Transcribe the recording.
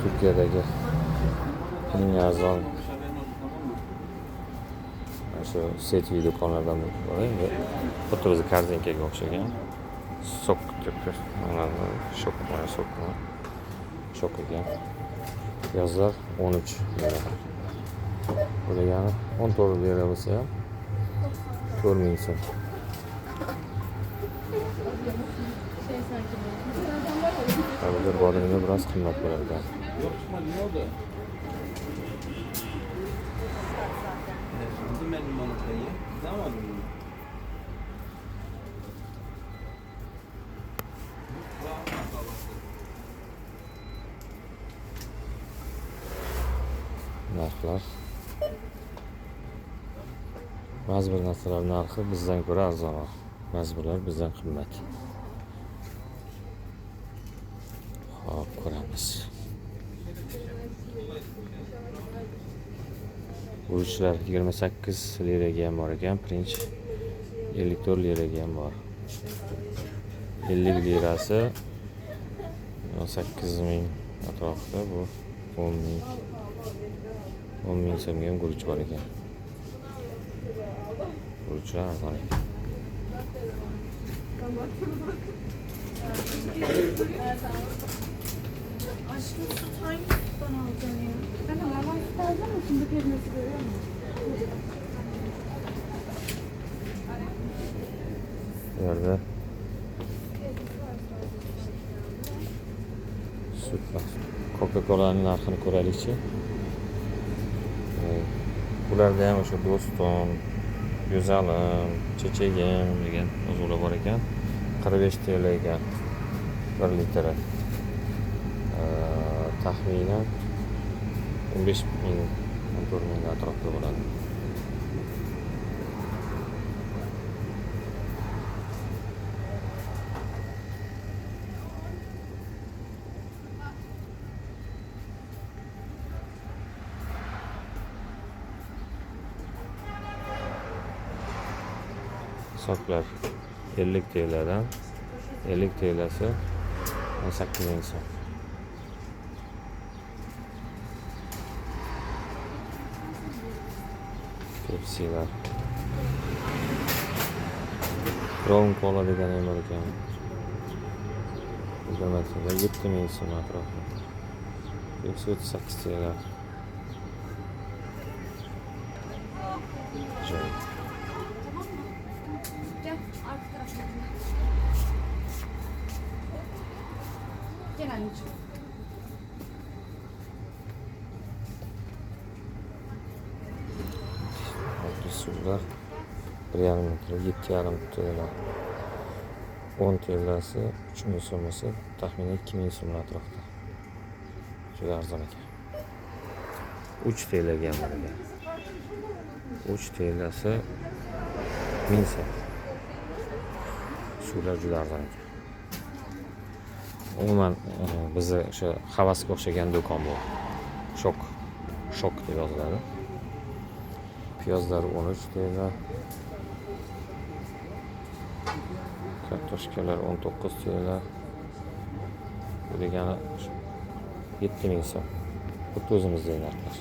Turkiyadagi eng arzon shu seti do'konlardan biri. Xuddi o'zi korzinkaga o'xshagan. Sok deb shok ekan. Piyozlar 13 lira. Bu degani 14 lira bo'lsa ham 4000 so'm. Hozir bodringga biroz qimmat bo'lar ekan. Narxlar. Ba'zi bir narsalar narxi bizdan ko'ra arzonroq, ba'zi birlar bizdan qimmat. Xo'p, ko'ramiz. Guruchlar 28 liraga ham bor ekan, pirinch 54 liraga ham bor. 50 lirasi 8000 atrofida, bu 10 ming so'mga ham guruch bor ekan. Guruchlar arzon ekan. Aşkım süt hangi sütten alacaksın ya? Ben de normal süt alacağım ama şimdi pekmezi görüyor musun? Bu yerda süt var. Coca-Cola'ning narxini ko'raylikchi. Bularda ham o'sha do'stim, go'zalim, chechagim degan yozuvlar bor ekan. 45 TL ekan 1 litri. Taxminan 15 ming, 14 ming atrofida bo'ladi. Soklar 50 TL'dan 50 TL'si 18 ming so'm. Pepsi'lar. Crown Cola degan ham bor ekan. 7 ming so'm atrofida. Pepsi 38 TL. Gel arka tarafına. Gel anneciğim. Suvlar 1,5 litre, 7,5 TL. 10 TL'si 3000 so'masi taxminan 2000 so'm atrofida. Juda arzon ekan. 3 TLga ham bor ekan. 3 TL'si 1000 so'm. Suvlar juda arzon ekan. Umuman bizni o'sha havasga o'xshagan do'kon bu. Shok deb yoziladi. Piyozlar 13 TL. Kartoshkalar 19 TL. Bu degani 7000 so'm. Xuddi o'zimizdagi narxlar.